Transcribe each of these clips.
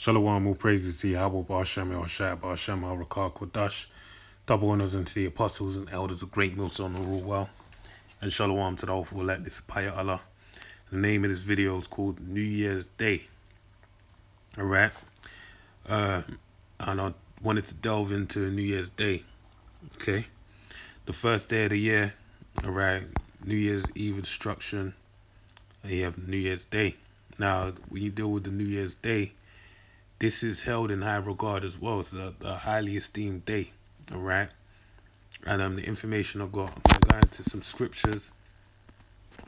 Shalom, all praises to Yahweh, Ba'ashem, El Shai, Ba'ashem, El Rakar, Kodash. Double honors unto the apostles and elders of great millstone who rule well. And shalom to the awful elect, this is Paya Allah. The name of this video is called New Year's Day. Alright? And I wanted to delve into New Year's Day. Okay? The first day of the year, alright? New Year's Eve of destruction. And you have New Year's Day. Now, when you deal with the New Year's Day, this is held in high regard as well. It's a highly esteemed day, all right? And the information I've got, I'm going to go into some scriptures.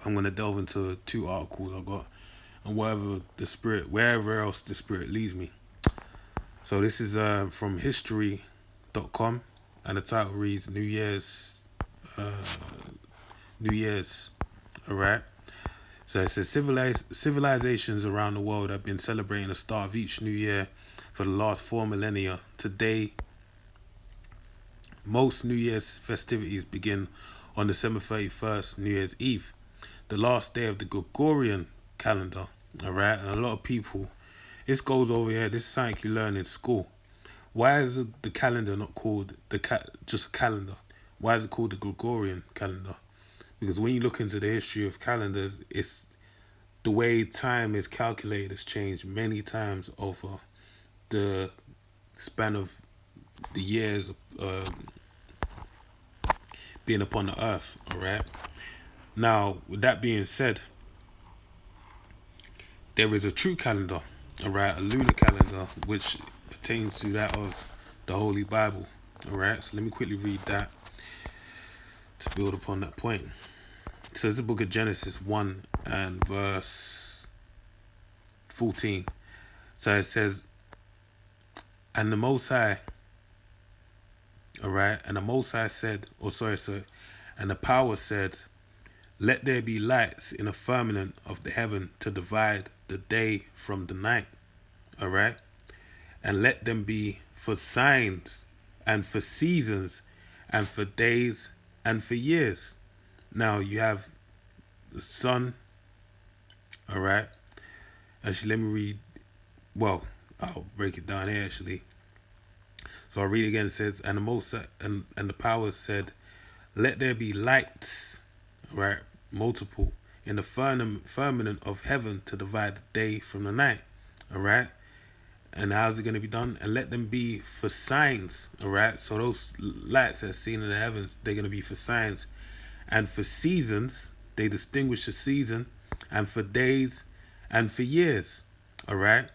I'm going to delve into 2 articles I've got, and wherever else the Spirit leads me. So this is from history.com, and the title reads New Year's, all right? So it says civilizations around the world have been celebrating the start of each new year for the last 4 millennia. Today, most New Year's festivities begin on December 31st, New Year's Eve, the last day of the Gregorian calendar. All right, and a lot of people, this goes over here. This is something you learn in school. Why is the calendar not called just a calendar? Why is it called the Gregorian calendar? Because when you look into the history of calendars, it's the way time is calculated has changed many times over the span of the years being upon the earth, all right? Now, with that being said, there is a true calendar, all right, a lunar calendar, which pertains to that of the Holy Bible, all right? So let me quickly read that to build upon that point. So it's the book of Genesis 1 and verse 14. So it says, and the Most High, all right, and the Most High said, and the power said, let there be lights in the firmament of the heaven to divide the day from the night, all right, and let them be for signs and for seasons and for days and for years. Now you have the sun, all right. Actually, let me read. Well, I'll break it down here actually. So I'll read again. It says, and the power said, let there be lights, right, multiple, in the firmament of heaven to divide the day from the night, all right. And how's it going to be done? And let them be for signs, all right. So those lights that's seen in the heavens, they're going to be for signs. And for seasons, they distinguish the season, and for days and for years. All right.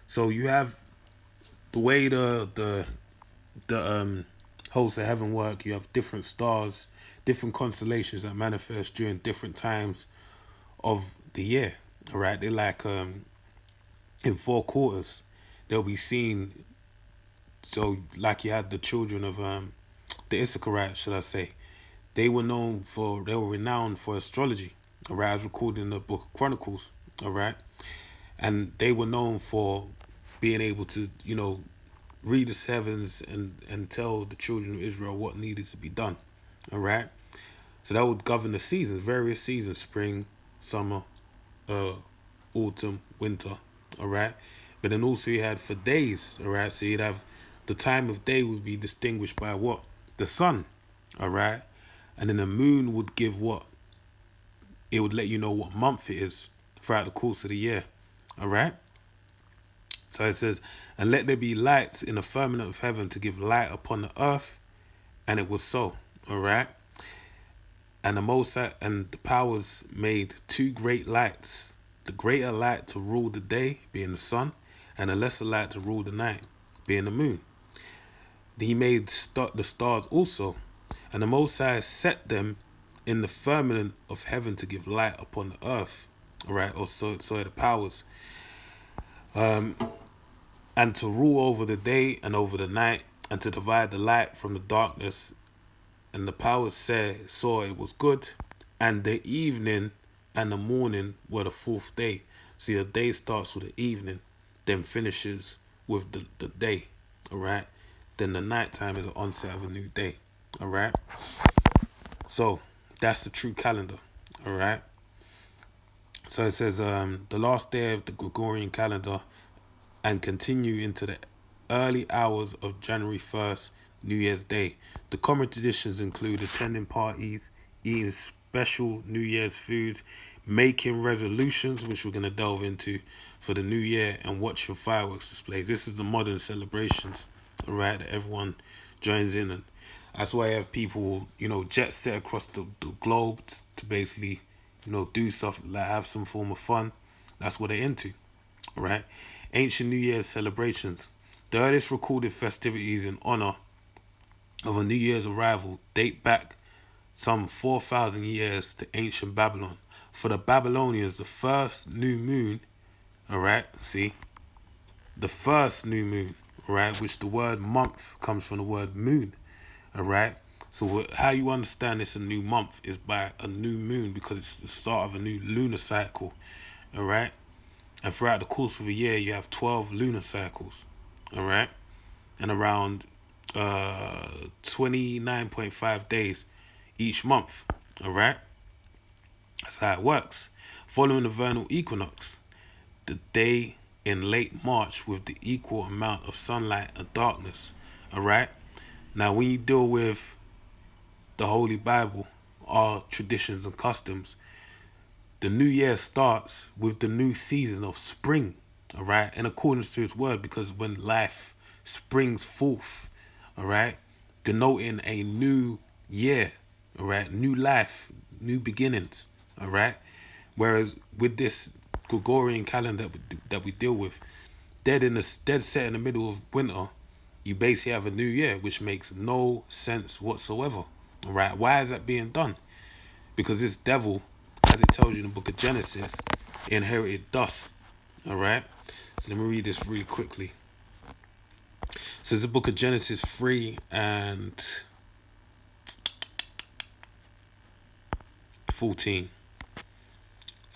So you have the way the hosts of heaven work. You have different stars, different constellations that manifest during different times of the year. All right. They're like in 4 quarters. They'll be seen. So like you had the children of the Issacharites, should I say? They were renowned for astrology, all right, as recorded in the book of Chronicles, all right? And they were known for being able to, read the heavens and tell the children of Israel what needed to be done, all right? So that would govern the seasons, various seasons, spring, summer, autumn, winter, all right? But then also you had for days, all right? So you'd have the time of day would be distinguished by what? The sun, all right? And then the moon would give what? It would let you know what month it is throughout the course of the year. All right? So it says, and let there be lights in the firmament of heaven to give light upon the earth. And it was so. All right? And the powers made 2 great lights. The greater light to rule the day, being the sun, and the lesser light to rule the night, being the moon. He made the stars also. And the Most High set them in the firmament of heaven to give light upon the earth, all right, or so the powers, and to rule over the day and over the night, and to divide the light from the darkness. And the powers saw it was good, and the evening and the morning were the 4th day. See, the day starts with the evening, then finishes with the day, all right. Then the nighttime is the onset of a new day. All right. So that's the true calendar. All right. So it says the last day of the Gregorian calendar and continue into the early hours of January 1st, New Year's Day. The common traditions include attending parties, eating special New Year's foods, making resolutions, which we're going to delve into for the new year, and watching fireworks displays. This is the modern celebrations, right, that everyone joins in. And that's why you have people, jet set across the globe to basically, do stuff, like have some form of fun. That's what they're into, right? Ancient New Year's celebrations. The earliest recorded festivities in honor of a New Year's arrival date back some 4,000 years to ancient Babylon. For the Babylonians, the first new moon, alright, see, the first new moon, right, which the word month comes from the word moon, alright. So how you understand it's a new month is by a new moon, because it's the start of a new lunar cycle, alright. And throughout the course of a year, you have 12 lunar cycles, alright, and around 29.5 days each month, alright. That's how it works. Following the vernal equinox, the day in late March with the equal amount of sunlight and darkness, alright. Now, when you deal with the Holy Bible, our traditions and customs, the new year starts with the new season of spring, alright, in accordance to his word, because when life springs forth, alright, denoting a new year, alright, new life, new beginnings, alright. Whereas with this Gregorian calendar that we deal with, dead set in the middle of winter, you basically have a new year, which makes no sense whatsoever, alright. Why is that being done? Because this devil, as it tells you in the book of Genesis, inherited dust, alright. So let me read this really quickly. So it's the book of Genesis 3 and 14.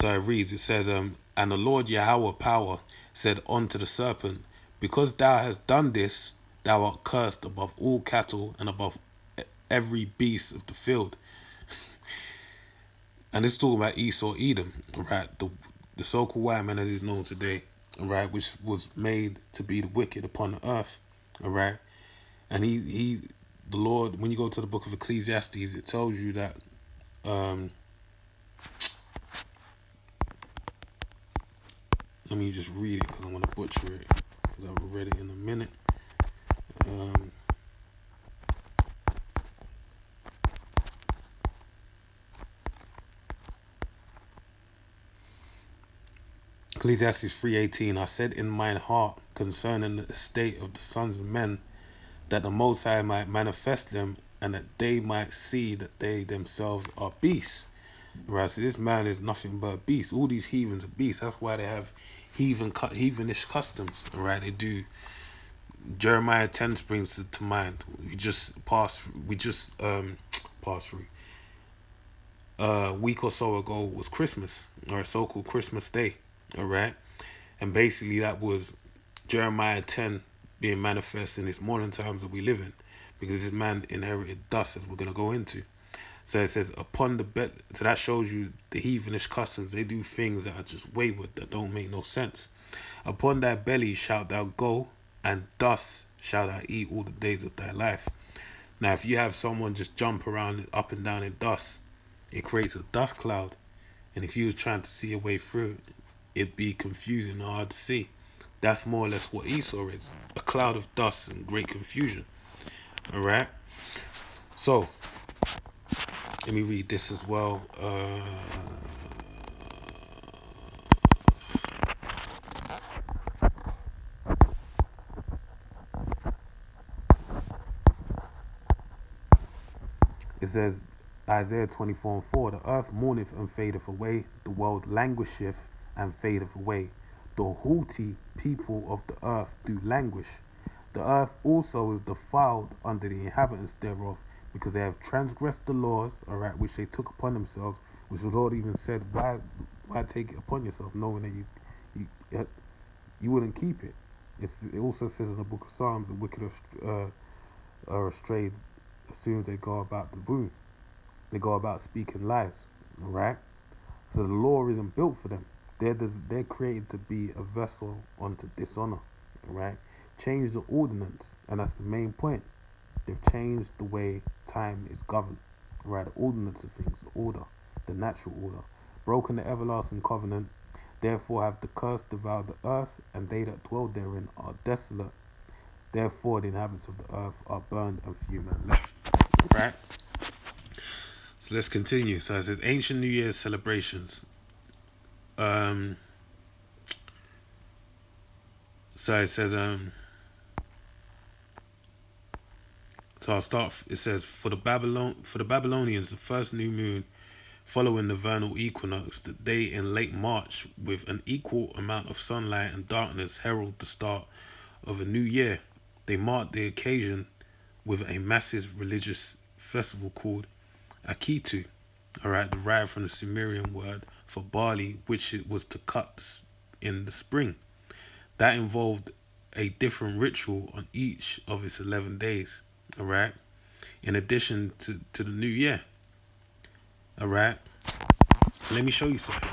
So it reads, it says, and the Lord Yahweh power said unto the serpent, because thou hast done this, thou art cursed above all cattle and above every beast of the field. And this is talking about Esau, Edom, right? The so-called white man as he's known today, right? Which was made to be the wicked upon the earth, all right? And the Lord, when you go to the book of Ecclesiastes, it tells you that, let me just read it because I'm going to butcher it, because I haven't read it in a minute. Ecclesiastes 3:18, I said in mine heart concerning the state of the sons of men, that the Most High might manifest them, and that they might see that they themselves are beasts. Right, so this man is nothing but a beast. All these heathens are beasts. That's why they have heathenish customs. Right, they do. Jeremiah 10 springs to mind. We just passed through. A week or so ago was Christmas, or a so-called Christmas Day. All right, and basically that was Jeremiah 10 being manifest in this modern times that we live in, because this man inherited dust, as we're gonna go into. So it says upon the bed. So that shows you the heathenish customs. They do things that are just wayward, that don't make no sense. Upon thy belly shalt thou go, and dust shalt thou eat all the days of thy life. Now, if you have someone just jump around up and down in dust, it creates a dust cloud. And if you was trying to see a way through it, it'd be confusing and hard to see. That's more or less what Esau is. A cloud of dust and great confusion. Alright? So, let me read this as well. It says, Isaiah 24:4, the earth mourneth and fadeth away, the world languisheth and fadeth away. The haughty people of the earth do languish. The earth also is defiled under the inhabitants thereof, because they have transgressed the laws, alright, which they took upon themselves, which the Lord even said, why take it upon yourself, knowing that you wouldn't keep it. It also says in the book of Psalms, the wicked are astray as soon as they go about the womb. They go about speaking lies, alright? So the law isn't built for them. They're created to be a vessel unto dishonor, right? Change the ordinance, and that's the main point. They've changed the way time is governed, right? The ordinance of things, the order, the natural order. Broken the everlasting covenant, therefore have the curse devoured the earth, and they that dwell therein are desolate. Therefore the inhabitants of the earth are burned and few men left. Right? So let's continue. So it says ancient New Year's celebrations. Um so it says so I'll start. It says for the Babylonians the first new moon following the vernal equinox, the day in late March with an equal amount of sunlight and darkness herald the start of a new year. They marked the occasion with a massive religious festival called Akitu, alright, derived from the Sumerian word for barley, which it was to cut in the spring. That involved a different ritual on each of its 11 days, alright, in addition to the new year, alright. Let me show you something,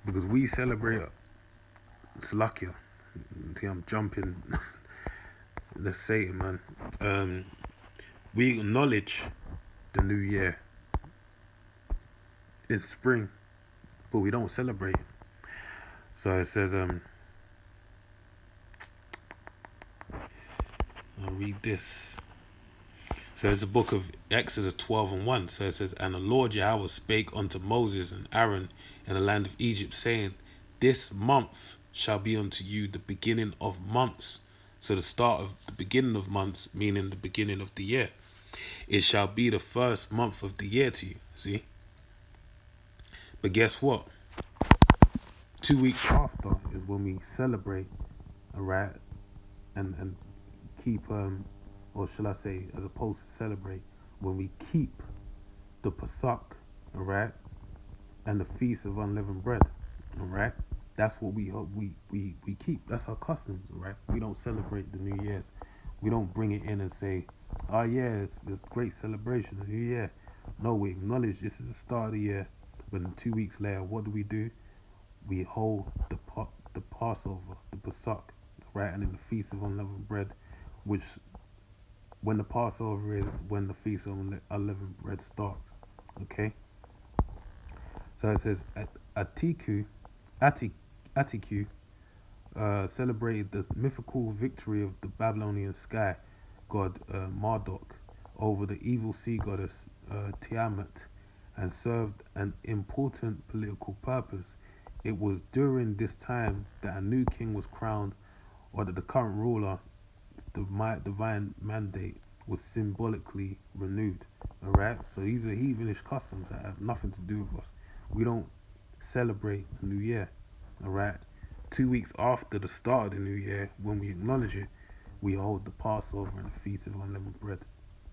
because we celebrate Salakia. See, I'm jumping. Let's say it, man. We acknowledge the new year in spring, but we don't celebrate it. So it says, I'll read this. So it's the book of Exodus 12:1. So it says, and the Lord Yahweh spake unto Moses and Aaron in the land of Egypt, saying, this month shall be unto you the beginning of months. So the start of the beginning of months, meaning the beginning of the year. It shall be the first month of the year to you. See? But guess what? 2 weeks after is when we celebrate, alright, and keep or shall I say, as opposed to celebrate, when we keep the Pesach, alright, and the Feast of Unleavened Bread, alright. That's what we keep. That's our customs, alright. We don't celebrate the New Year's. We don't bring it in and say, oh yeah, it's a great celebration of New Year. No, we acknowledge this is the start of the year, but then 2 weeks later, what do? We hold the Passover, the Pesach, right, and then the Feast of Unleavened Bread, which when the Passover is when the Feast of Unleavened Bread starts. Okay. So it says Atiku celebrated the mythical victory of the Babylonian sky god Marduk over the evil sea goddess Tiamat, and served an important political purpose. It was during this time that a new king was crowned, or that the current ruler, the divine mandate, was symbolically renewed. Alright? So these are heathenish customs that have nothing to do with us. We don't celebrate the new year. Alright? 2 weeks after the start of the new year, when we acknowledge it, we hold the Passover and the Feast of Unleavened Bread.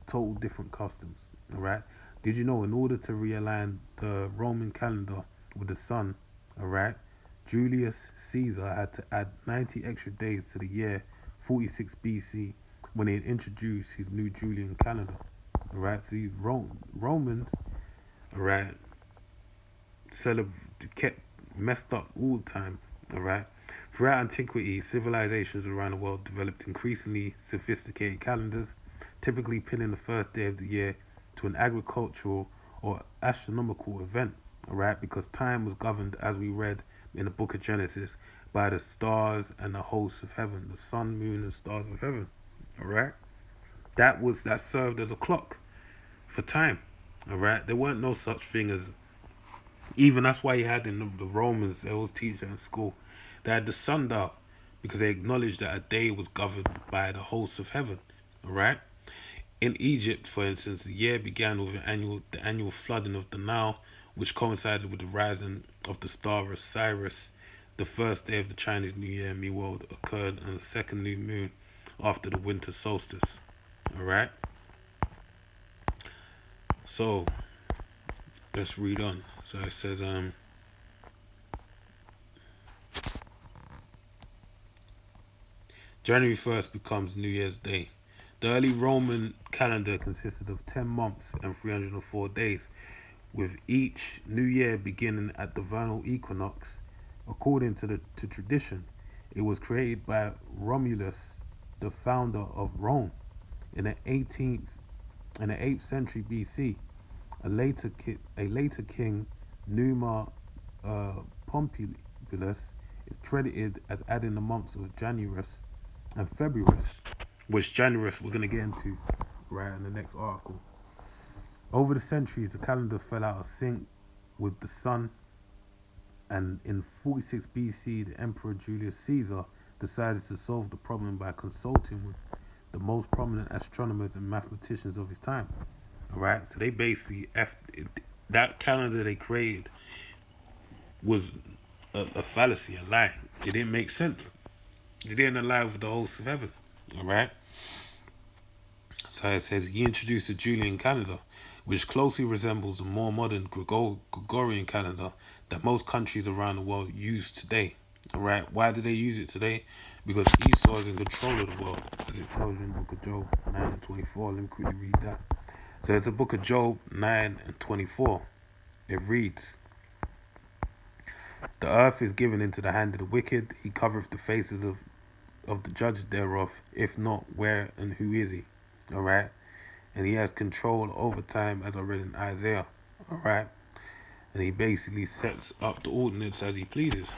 Total different customs. Alright? Did you know, in order to realign the Roman calendar with the sun, alright, Julius Caesar had to add 90 extra days to the year 46 BC when he had introduced his new Julian calendar. Alright, so these Romans, alright, kept messed up all the time. Alright. Throughout antiquity, civilizations around the world developed increasingly sophisticated calendars, typically pinning the first day of the year to an agricultural or astronomical event. Alright, because time was governed, as we read in the book of Genesis, by the stars and the hosts of heaven, the sun, moon, and stars of heaven. Alright? That served as a clock for time. Alright? There weren't no such thing as, even that's why you had in the Romans, they always teach in school, they had the sundial, because they acknowledged that a day was governed by the hosts of heaven. Alright? In Egypt, for instance, the year began with the annual flooding of the Nile, which coincided with the rising of the star of Sirius. The first day of the Chinese New Year, meanwhile, occurred on the second new moon after the winter solstice. Alright? So, let's read on. So it says, January 1st becomes New Year's Day. The early Roman calendar consisted of 10 months and 304 days, with each new year beginning at the vernal equinox. According to tradition, It was created by Romulus, the founder of Rome, in the 8th century BC. A later king, Numa Pompilius, is credited as adding the months of Januarus and Februarus, which Januarus we're going to get into right in the next article. Over the centuries, the calendar fell out of sync with the sun, and in 46 BC, the Emperor Julius Caesar decided to solve the problem by consulting with the most prominent astronomers and mathematicians of his time. All right, so they basically that calendar they created was a fallacy, a lie. It didn't make sense. It didn't align with the hosts of heaven. All right. So it says he introduced the Julian calendar, which closely resembles the more modern Gregorian calendar that most countries around the world use today. All right. Why do they use it today? Because Esau is in control of the world, as it tells you in the book of Job 9:24. Let me quickly read that. So it's the book of Job 9:24. It reads, "The earth is given into the hand of the wicked. He covereth the faces of the judges thereof. If not, where and who is he?" All right. And he has control over time, as I read in Isaiah. All right. And he basically sets up the ordinance as he pleases.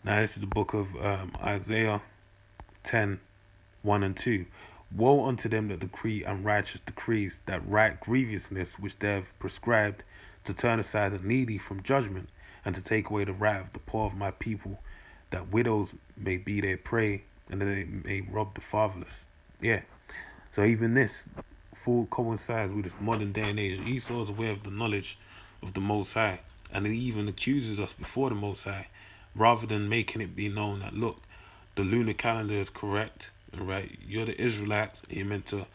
Now, this is the book of Isaiah 10:1 and 2. "Woe unto them that decree unrighteous decrees, that write grievousness which they have prescribed, to turn aside the needy from judgment, and to take away the right of the poor of my people, that widows may be their prey, and that they may rob the fatherless." Yeah. So even this full coincides with this modern day and age. Esau is aware of the knowledge of the Most High, and he even accuses us before the Most High, rather than making it be known that, look, the lunar calendar is correct, all right? You're the Israelites, you're meant to,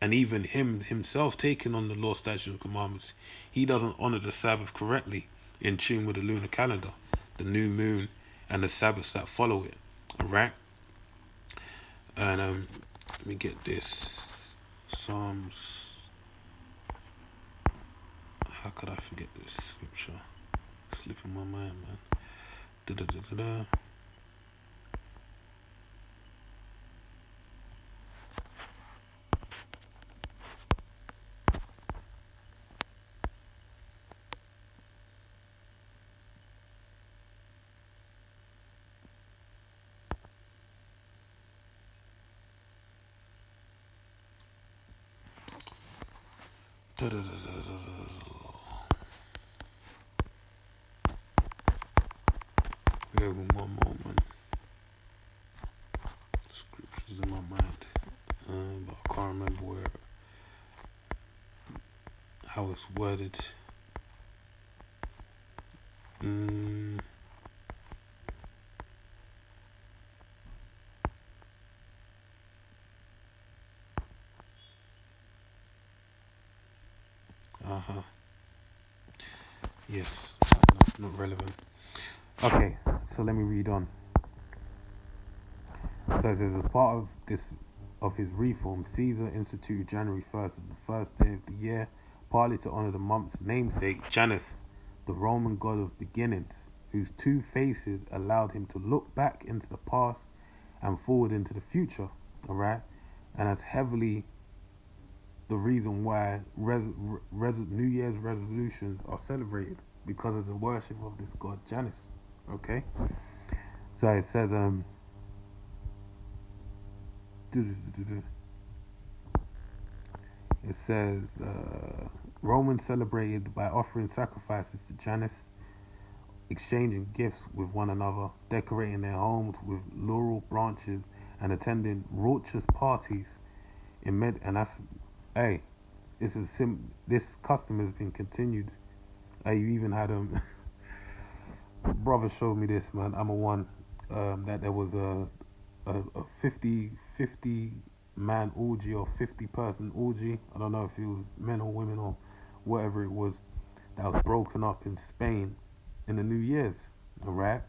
and even himself taking on the law, statutes, and commandments, he doesn't honor the Sabbath correctly, in tune with the lunar calendar, the new moon, and the Sabbaths that follow it, all right? And let me get this. Psalms. How could I forget this scripture? Slipping my mind, man. Da-da-da-da-da. Give me one moment. Scriptures in my mind, but I can't remember how it's worded. Yes, not relevant. Okay, so let me read on. So it says, as part of his reform, Caesar instituted January 1st as the first day of the year, partly to honor the month's namesake, Janus, the Roman god of beginnings, whose two faces allowed him to look back into the past and forward into the future. All right, and that's heavily the reason why New Year's resolutions are celebrated, because of the worship of this god Janus. Okay, so it says it says Romans celebrated by offering sacrifices to Janus, exchanging gifts with one another, decorating their homes with laurel branches, and attending raucous parties. And that's, hey, this custom has been continued. Hey, you even had brother showed me this, man. I'm a one that there was a 50 man orgy or 50 person orgy. I don't know if it was men or women or whatever it was, that was broken up in Spain in the New Year's. All right.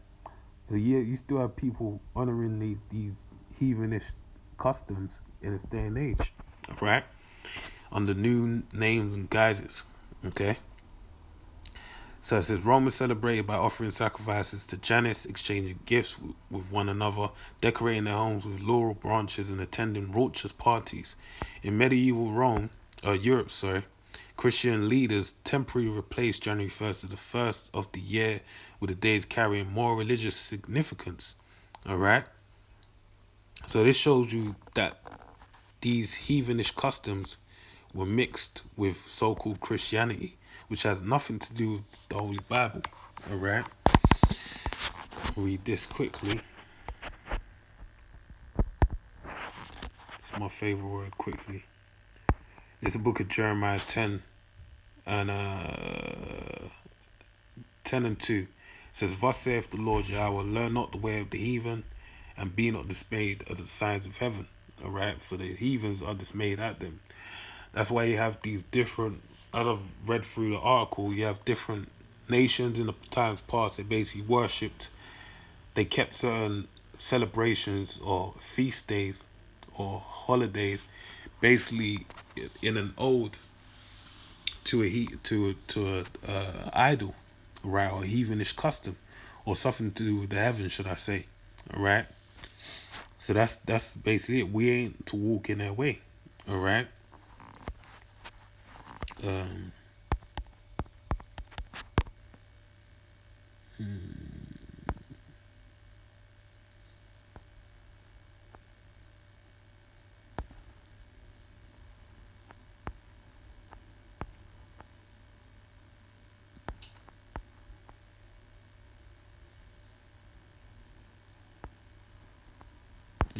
So yeah, you still have people honoring these heathenish customs in this day and age. All right. Under new names and guises. Okay. So it says Romans celebrated by offering sacrifices to Janus, exchanging gifts with one another, decorating their homes with laurel branches, and attending raucous parties. In medieval Europe, Christian leaders temporarily replaced January 1st as the first of the year, with the days carrying more religious significance. All right. So this shows you that these heathenish customs were mixed with so-called Christianity, which has nothing to do with the Holy Bible. All right. Read this quickly. It's my favorite word. Quickly. It's the book of Jeremiah 10 and 10 and 2. It says, "Thus saith the Lord Yahweh, learn not the way of the heathen, and be not dismayed at the signs of heaven." All right. For the heathens are dismayed at them. That's why you have these different. I've read through the article. You have different nations in the times past. They basically worshipped. They kept certain celebrations or feast days or holidays, basically in an ode to a idol, right, or heathenish custom, or something to do with the heavens, should I say? All right. So that's basically it. We ain't to walk in their way. All right. Um.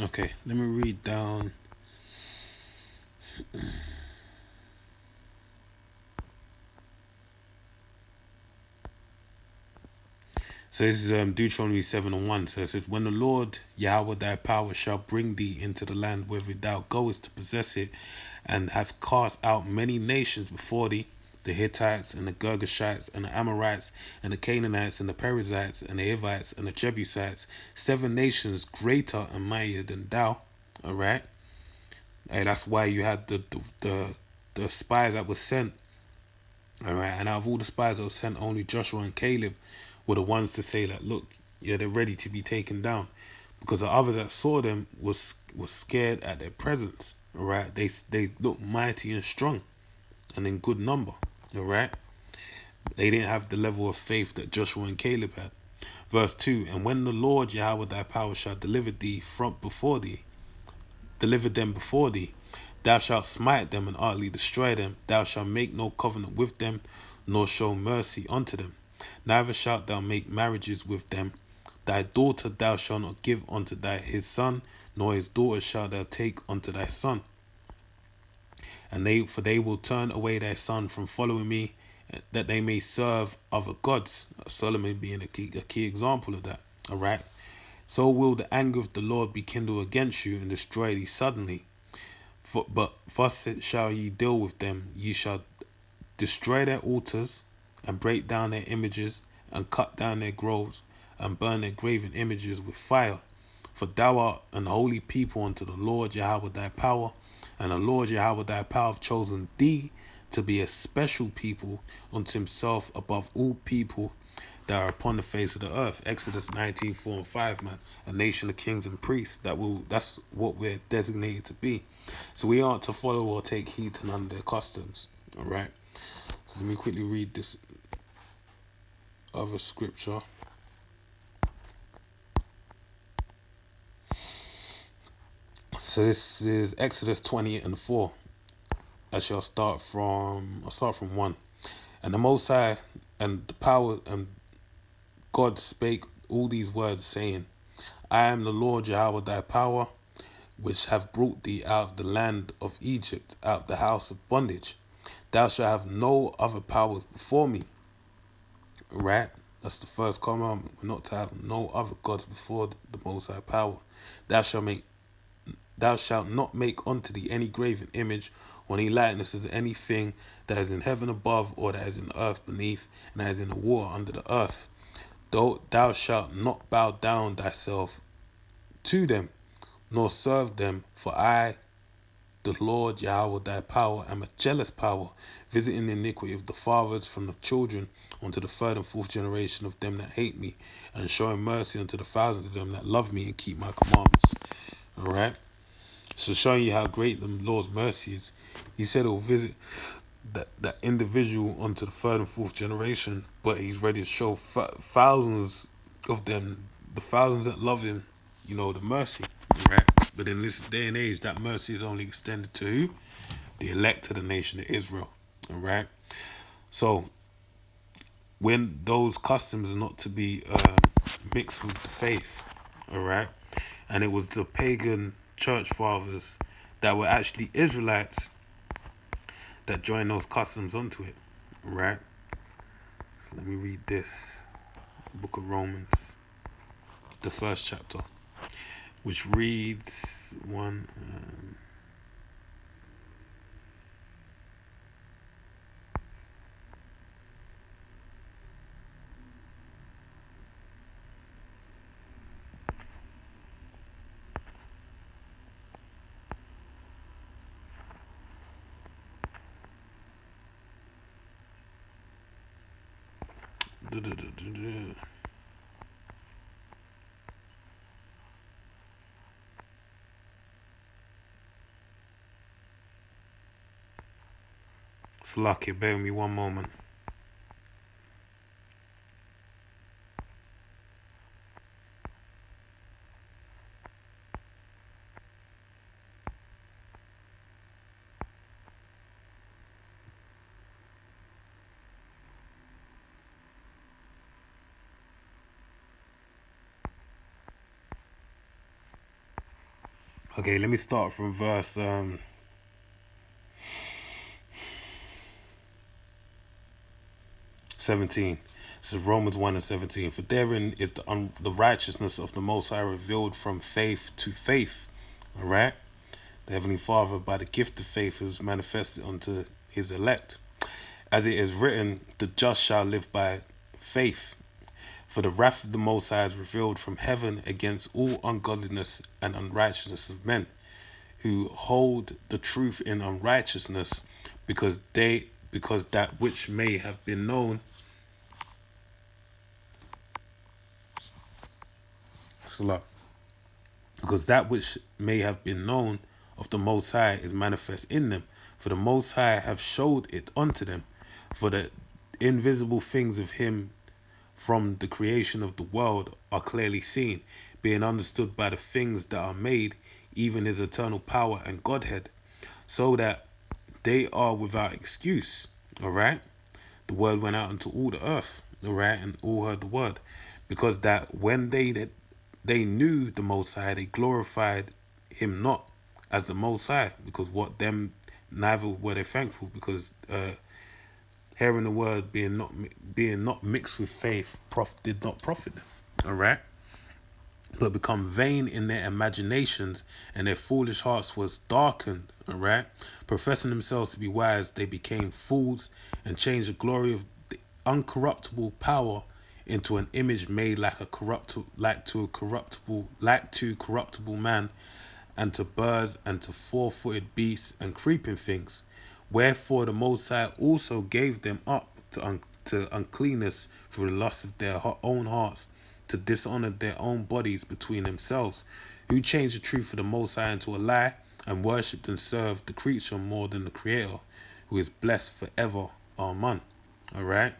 Okay. Let me read down. So this is Deuteronomy 7 and 1. So it says, "When the Lord Yahweh thy power shall bring thee into the land whither thou goest to possess it, and have cast out many nations before thee, the Hittites and the Girgashites and the Amorites and the Canaanites and the Perizzites and the Hivites and the Jebusites, 7 nations greater and mightier than thou." All right. And that's why you had the spies that were sent. All right. And out of all the spies that were sent, only Joshua and Caleb were the ones to say that, look, yeah, they're ready to be taken down, because the others that saw them was scared at their presence. All right. They looked mighty and strong and in good number. All right. They didn't have the level of faith that Joshua and Caleb had. Verse 2, "And when the Lord Yahweh thy power shall deliver them before thee, thou shalt smite them and utterly destroy them. Thou shalt make no covenant with them, nor show mercy unto them. Neither shalt thou make marriages with them. Thy daughter thou shalt not give unto his son, nor his daughter shalt thou take unto thy son. And they will turn away thy son from following me, that they may serve other gods." Solomon being a key example of that. All right. "So will the anger of the Lord be kindled against you, and destroy thee suddenly. But thus shall ye deal with them. Ye shall destroy their altars, and break down their images, and cut down their groves, and burn their graven images with fire. For thou art an holy people unto the Lord Yahweh thy power, and the Lord Yahweh thy power hath chosen thee to be a special people unto himself above all people that are upon the face of the earth." Exodus 19:4 and 5, man. A nation of kings and priests. That's what we're designated to be. So we aren't to follow or take heed to none of their customs. All right. So let me quickly read this other scripture. So this is Exodus 20 and 4. I'll start from 1. "And the Most High and the power and God spake all these words, saying, I am the Lord Yahweh thy power, which have brought thee out of the land of Egypt, out of the house of bondage. Thou shalt have no other powers before me." Right? That's the first commandment. We're not to have no other gods before the Most High power. Thou shalt not make unto thee any graven image or any likeness of anything that is in heaven above, or that is in the earth beneath, and that is in the water under the earth. Thou shalt not bow down thyself to them, nor serve them, for I the Lord Yahweh thy power am a jealous power, visiting the iniquity of the fathers from the children unto the third and fourth generation of them that hate me, and showing mercy unto the thousands of them that love me and keep my commandments. Alright? So showing you how great the Lord's mercy is. He said he'll visit that individual onto the third and fourth generation, but he's ready to show thousands of them, the thousands that love him, the mercy, right? But in this day and age, that mercy is only extended to who? The elect of the nation of Israel, all right? So when those customs are not to be mixed with the faith, all right? And it was the pagan church fathers that were actually Israelites that joined those customs onto it, right? So let me read this, book of Romans, the first chapter, which reads one. Lucky, bear with me one moment. Okay, let me start from verse 17. This is Romans 1 and 17. For therein is the righteousness of the Most High revealed from faith to faith. All right? The Heavenly Father, by the gift of faith, is manifested unto his elect. As it is written, the just shall live by faith. For the wrath of the Most High is revealed from heaven against all ungodliness and unrighteousness of men, who hold the truth in unrighteousness, because that which may have been known because that which may have been known of the Most High is manifest in them, for the Most High have showed it unto them. For the invisible things of him from the creation of the world are clearly seen, being understood by the things that are made, even his eternal power and Godhead, so that they are without excuse. All right? The word went out into all the earth, all right, and all heard the word, because that when they knew the Most High, they glorified him not as the Most High, because neither were they thankful, because hearing the word being not mixed with faith did not profit them. All right, but become vain in their imaginations, and their foolish hearts was darkened. All right, professing themselves to be wise, they became fools and changed the glory of the uncorruptible power into an image made like to corruptible man, and to birds, and to four-footed beasts, and creeping things. Wherefore the Most High also gave them up to uncleanness through the lust of their own hearts, to dishonor their own bodies between themselves, who changed the truth of the Most High into a lie, and worshipped and served the creature more than the Creator, who is blessed forever. Amen. All right.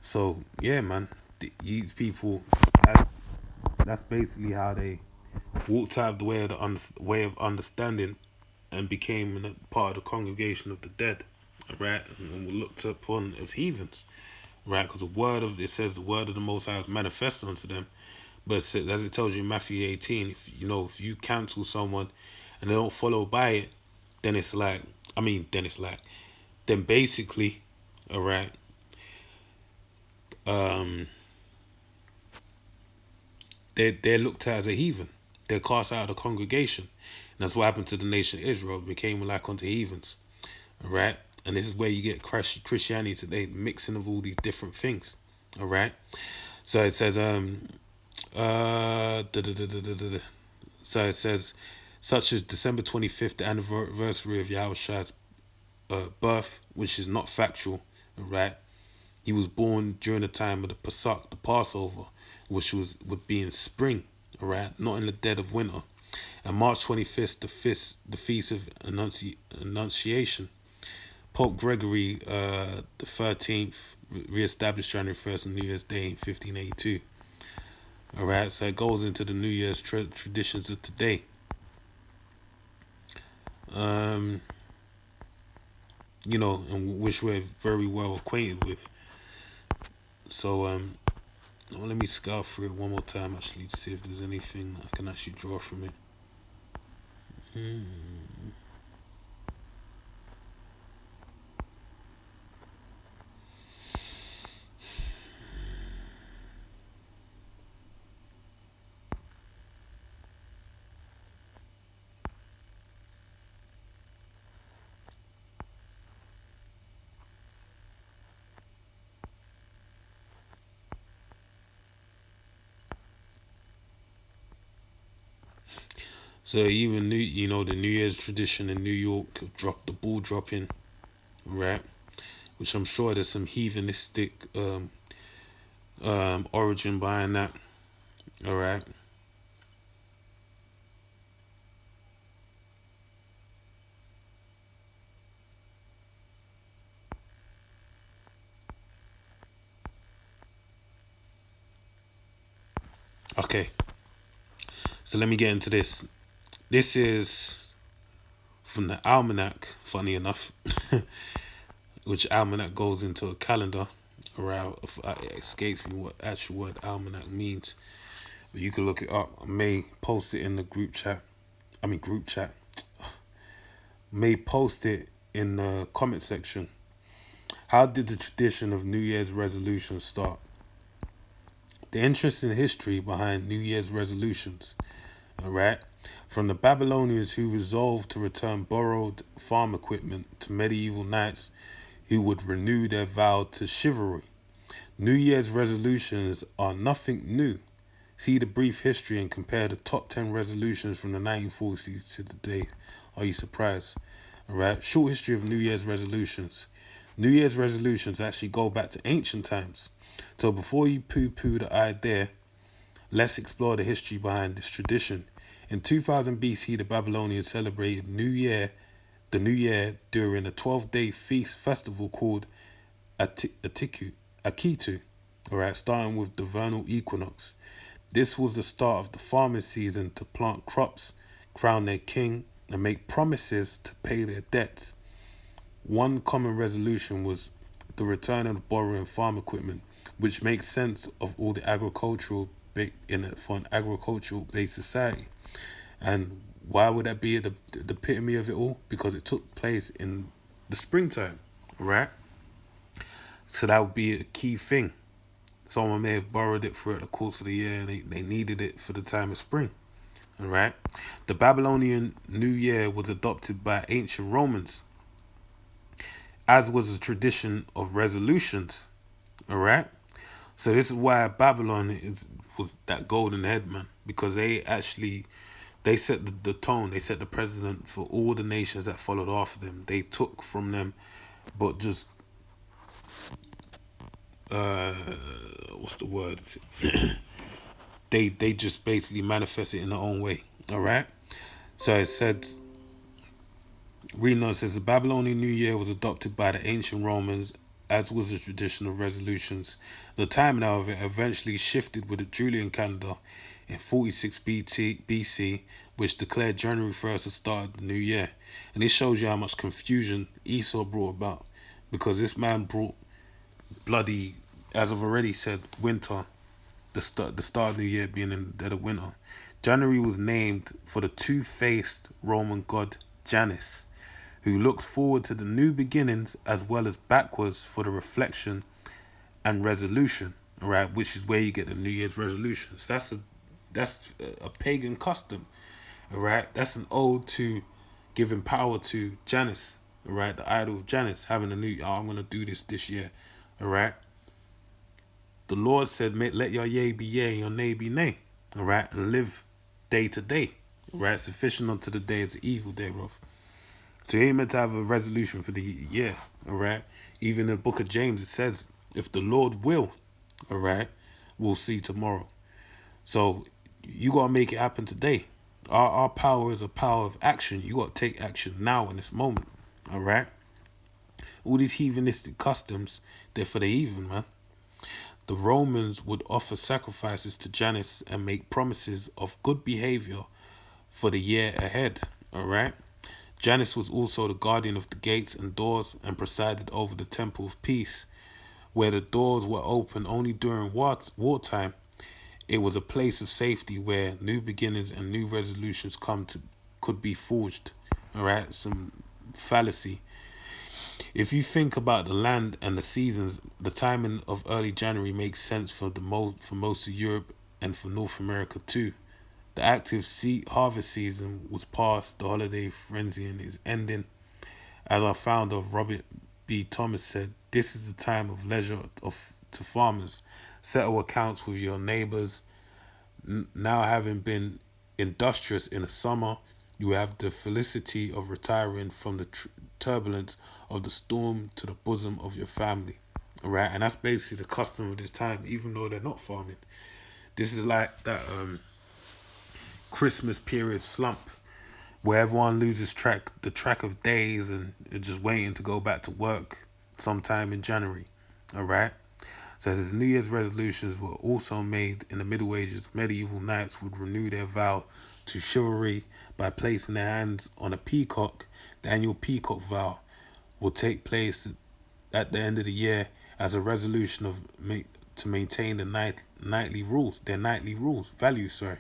So yeah, man, these people, that's basically how they walked out of the way of understanding, and became a part of the congregation of the dead, right? And were looked upon as heathens, right? Because it says the word of the Most High is manifest unto them. But as it tells you in Matthew 18, if you cancel someone and they don't follow by it, then basically, all right, they're looked at as a heathen. They're cast out of the congregation. And that's what happened to the nation of Israel. It became like unto heathens. All right? And this is where you get Christianity today, mixing of all these different things. All right? So it says, such as December 25th, the anniversary of Yahushua's birth, which is not factual, right? He was born during the time of the Pesach, the Passover, which would be in spring, all right, not in the dead of winter. And March 25th, the feast of Annunciation. Pope Gregory the 13th reestablished January 1st on New Year's Day in 1582. All right, so it goes into the New Year's traditions of today. And which we're very well acquainted with. So, let me scout through it one more time, actually, to see if there's anything I can actually draw from it. So even the New Year's tradition in New York, the ball dropping, right? Which I'm sure there's some heathenistic origin behind that. All right. Okay. So let me get into this. This is from the almanac. Funny enough, which almanac goes into a calendar. Around it escapes me what actual word almanac means, but you can look it up. I may post it in the group chat. Group chat. May post it in the comment section. How did the tradition of New Year's resolutions start? The interesting history behind New Year's resolutions. All right. From the Babylonians who resolved to return borrowed farm equipment to medieval knights who would renew their vow to chivalry. New Year's resolutions are nothing new. See the brief history and compare the top 10 resolutions from the 1940s to today. Are you surprised? All right. Short history of New Year's resolutions. New Year's resolutions actually go back to ancient times. So before you poo-poo the idea, let's explore the history behind this tradition. In 2000 BC, the Babylonians celebrated the New Year during a 12-day feast festival called Akitu, all right, starting with the vernal equinox. This was the start of the farming season to plant crops, crown their king, and make promises to pay their debts. One common resolution was the return of borrowing farm equipment, which makes sense of all the for an agricultural based society. And why would that be the epitome of it all? Because it took place in the springtime, right? So that would be a key thing. Someone may have borrowed it throughout the course of the year and they needed it for the time of spring. All right. The Babylonian New Year was adopted by ancient Romans, as was the tradition of resolutions. All right. So this is why Babylon was that golden head, man, because they set the tone, they set the precedent for all the nations that followed after them. They took from them, but just what's the word? they just basically manifest it in their own way. All right. So it said, reading on, it says the Babylonian New Year was adopted by the ancient Romans, as was the tradition of resolutions. The timing of it eventually shifted with the Julian calendar in 46 BC, which declared January 1st the start of the new year. And this shows you how much confusion Esau brought about, because this man brought bloody, as I've already said, winter, the start of the year being in the dead of winter. January was named for the two-faced Roman god Janus, who looks forward to the new beginnings as well as backwards for the reflection and resolution, all right, which is where you get the New Year's resolutions. That's a pagan custom, all right. That's an ode to giving power to Janus, all right, the idol of Janus, having a new. Oh, I'm gonna do this year, all right. The Lord said, "Let your yea be yea, and your nay be nay," all right, and live day to day, right? Sufficient unto the day is the evil thereof. So you ain't meant to have a resolution for the year, all right? Even in the book of James, it says, if the Lord will, all right, we'll see tomorrow. So you got to make it happen today. Our power is a power of action. You got to take action now in this moment, all right? All these heathenistic customs, they're for the heathen, man. The Romans would offer sacrifices to Janus and make promises of good behavior for the year ahead, all right? Janus was also the guardian of the gates and doors and presided over the Temple of Peace, where the doors were open only during wartime. It was a place of safety where new beginnings and new resolutions could be forged. All right, some fallacy. If you think about the land and the seasons, the timing of early January makes sense for for most of Europe and for North America too. The active harvest season was past, the holiday frenzy is ending. As our founder, Robert B. Thomas, said, this is the time of leisure to farmers. Settle accounts with your neighbors. Now, having been industrious in the summer, you have the felicity of retiring from the turbulence of the storm to the bosom of your family. All right, and that's basically the custom of this time, even though they're not farming. This is like that Christmas period slump where everyone loses the track of days and are just waiting to go back to work sometime in January. All right. So as New Year's resolutions were also made in the Middle Ages, medieval knights would renew their vow to chivalry by placing their hands on a peacock. The annual peacock vow will take place at the end of the year as a resolution to maintain the nightly values. Sorry.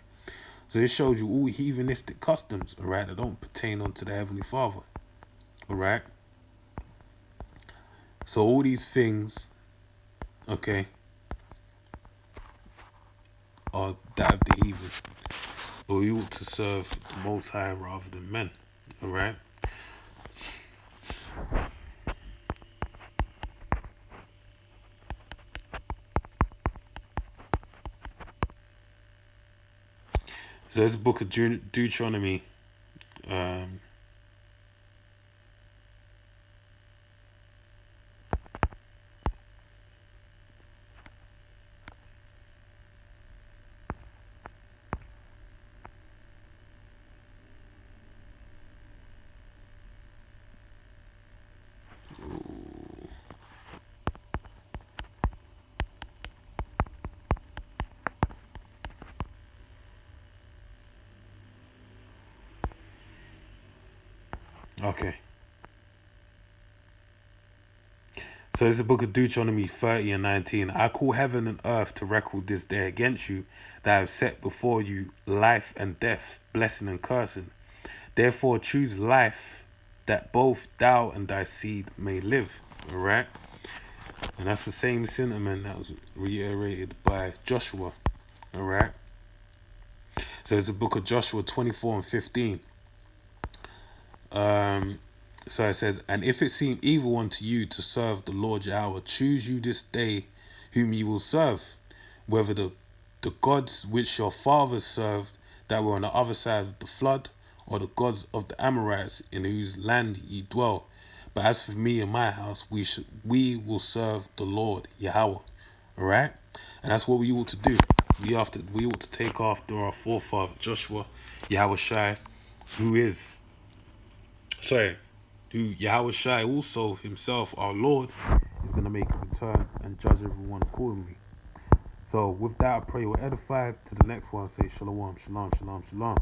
So this shows you all heathenistic customs, all right, that don't pertain unto the Heavenly Father, all right. So all these things, okay, are that of the heathen. But we ought to serve the Most High rather than men, all right. So there's a book of Deuteronomy. Um, okay. So it's the book of Deuteronomy 30 and 19. I call heaven and earth to record this day against you, that I have set before you life and death, blessing and cursing. Therefore choose life, that both thou and thy seed may live. Alright? And that's the same sentiment that was reiterated by Joshua. Alright? So it's the book of Joshua 24 and 15. So it says, and if it seem evil unto you to serve the Lord Yahweh, choose you this day whom ye will serve, whether the gods which your fathers served that were on the other side of the flood, or the gods of the Amorites in whose land ye dwell. But as for me and my house, we will serve the Lord Yahweh. Alright? And that's what we ought to do. We ought to take after our forefather Joshua, Yahweh Shai, who Yahweh Shai also himself, our Lord, is going to make a return and judge everyone accordingly. So with that, I pray you're edified. To the next one, say shalom, shalom, shalom, shalom.